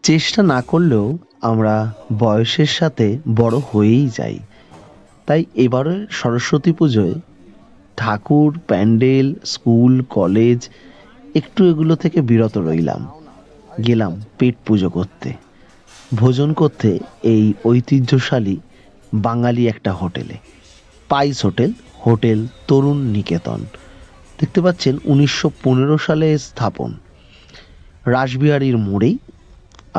চেষ্টা না করলেও আমরা বয়সের সাথে বড় হয়েই যাই। তাই এবারের সরস্বতী পুজোয় ঠাকুর, প্যান্ডেল, স্কুল, কলেজ একটু এগুলো থেকে বিরত রইলাম। গেলাম পেট পুজো করতে, ভোজন করতে এই ঐতিহ্যশালী বাঙালি একটা হোটেলে, পাইস হোটেল, হোটেল তরুণ নিকেতন। দেখতে পাচ্ছেন 1915 সালে স্থাপন, রাসবিহারীর মোড়েই,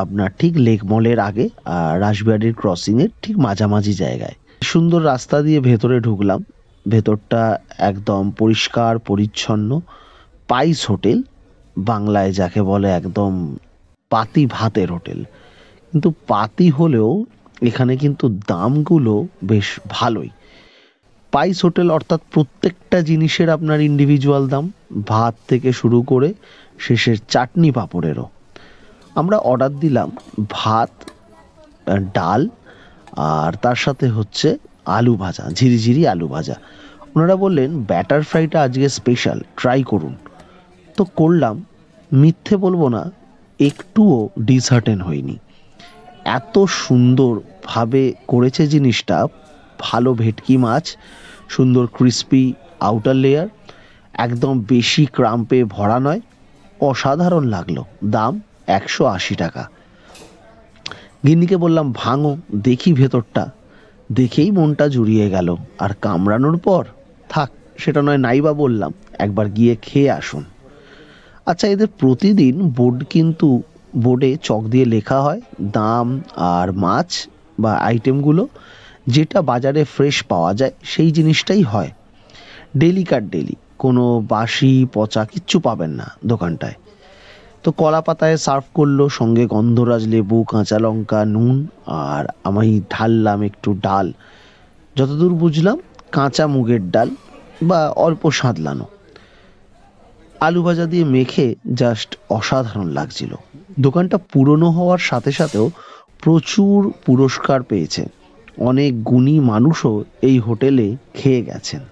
আপনার ঠিক লেক মলের আগে আর রাসবিহারীর ক্রসিংয়ের ঠিক মাঝামাঝি জায়গায়। সুন্দর রাস্তা দিয়ে ভেতরে ঢুকলাম। ভেতরটা একদম পরিষ্কার পরিচ্ছন্ন। পাইস হোটেল, বাংলায় যাকে বলে একদম পাতি ভাতের হোটেল। কিন্তু পাতি হলেও এখানে কিন্তু দামগুলো বেশ ভালোই। পাইস হোটেল অর্থাৎ প্রত্যেকটা জিনিসের আপনার ইন্ডিভিজুয়াল দাম, ভাত থেকে শুরু করে শেষের চাটনি পাঁপড়েরও। আমরা অর্ডার দিলাম ভাত, ডাল, আর তার সাথে হচ্ছে আলু ভাজা, ঝিরিঝিরি আলু ভাজা। ওনারা বললেন ব্যাটার ফ্রাইটা আজকে স্পেশাল, ট্রাই করুন। তো করলাম, মিথ্যে বলবো না, একটুও ডিসহার্টেন হয়নি। এত সুন্দরভাবে করেছে জিনিসটা। ভালো ভেটকি মাছ, সুন্দর ক্রিস্পি আউটার লেয়ার, একদম বেশি ক্রাম্পে ভরা নয়, অসাধারণ লাগলো। দাম 180 টাকা। গিন্নিকে বললাম ভাঙো দেখি ভেতরটা। দেখেই মনটা জুড়িয়ে গেল। আর কামড়ানোর পর থাক, সেটা নয় নাইবা বললাম, একবার গিয়ে খেয়ে আসুন। আচ্ছা, এদের প্রতিদিন বোর্ডে চক দিয়ে লেখা হয় দাম আর মাছ বা আইটেমগুলো, যেটা বাজারে ফ্রেশ পাওয়া যায় সেই জিনিসটাই হয়। ডেলিকার ডেলি, কোনো বাসি পচা কিচ্ছু পাবেন না দোকানটায়। তো কলা পাতায় সার্ভ করলো, সঙ্গে গন্ধরাজ লেবু, কাঁচা লঙ্কা, নুন, আর আমি ঢাললাম একটু ডাল। যতদূর বুঝলাম কাঁচা মুগের ডাল বা অল্প সাঁতলানো। আলু ভাজা দিয়ে মেখে জাস্ট অসাধারণ লাগছিল। দোকানটা পুরনো হওয়ার সাথে সাথেও প্রচুর পুরস্কার পেয়েছে। অনেক গুণী মানুষও এই হোটেলে খেয়ে গেছেন।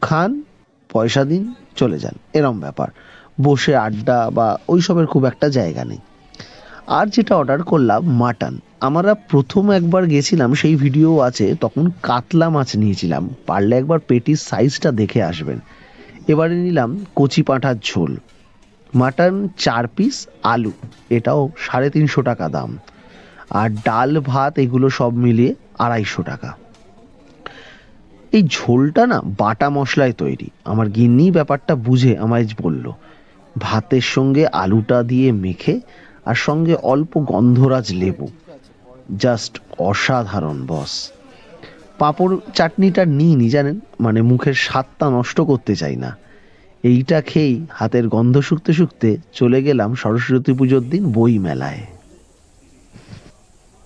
খান, পয়সা দিন, চলে যান, এরম ব্যাপার। বসে আড্ডা বা ওইসবের খুব একটা জায়গা নেই। আর যেটা অর্ডার করলাম মাটন। আমরা প্রথম একবার গেছিলাম, সেই ভিডিও আছে, তখন কাতলা মাছ নিয়েছিলাম। পারলে একবার পেটির সাইজটা দেখে আসবেন। এবারে নিলাম কচি পাঁঠার ঝোল, মাটন 4 পিস, আলু, এটাও 350 টাকা দাম। আর ডাল ভাত এগুলো সব মিলিয়ে 250 টাকা। এই ঝোলটা না বাটা মশলায় তৈরি। আমার গিন্নি ব্যাপারটা বুঝে আমায় বলল, ভাতের সঙ্গে আলুটা দিয়ে মেখে আর সঙ্গে অল্প গন্ধরাজ লেবু, জাস্ট অসাধারণ বস। পাঁপড় চাটনিটা নিইনি জানেন, মানে মুখের স্বাদটা নষ্ট করতে চাই না। এইটা খেয়েই হাতের গন্ধ শুকতে শুকতে চলে গেলাম সরস্বতী পুজোর দিন বই মেলায়।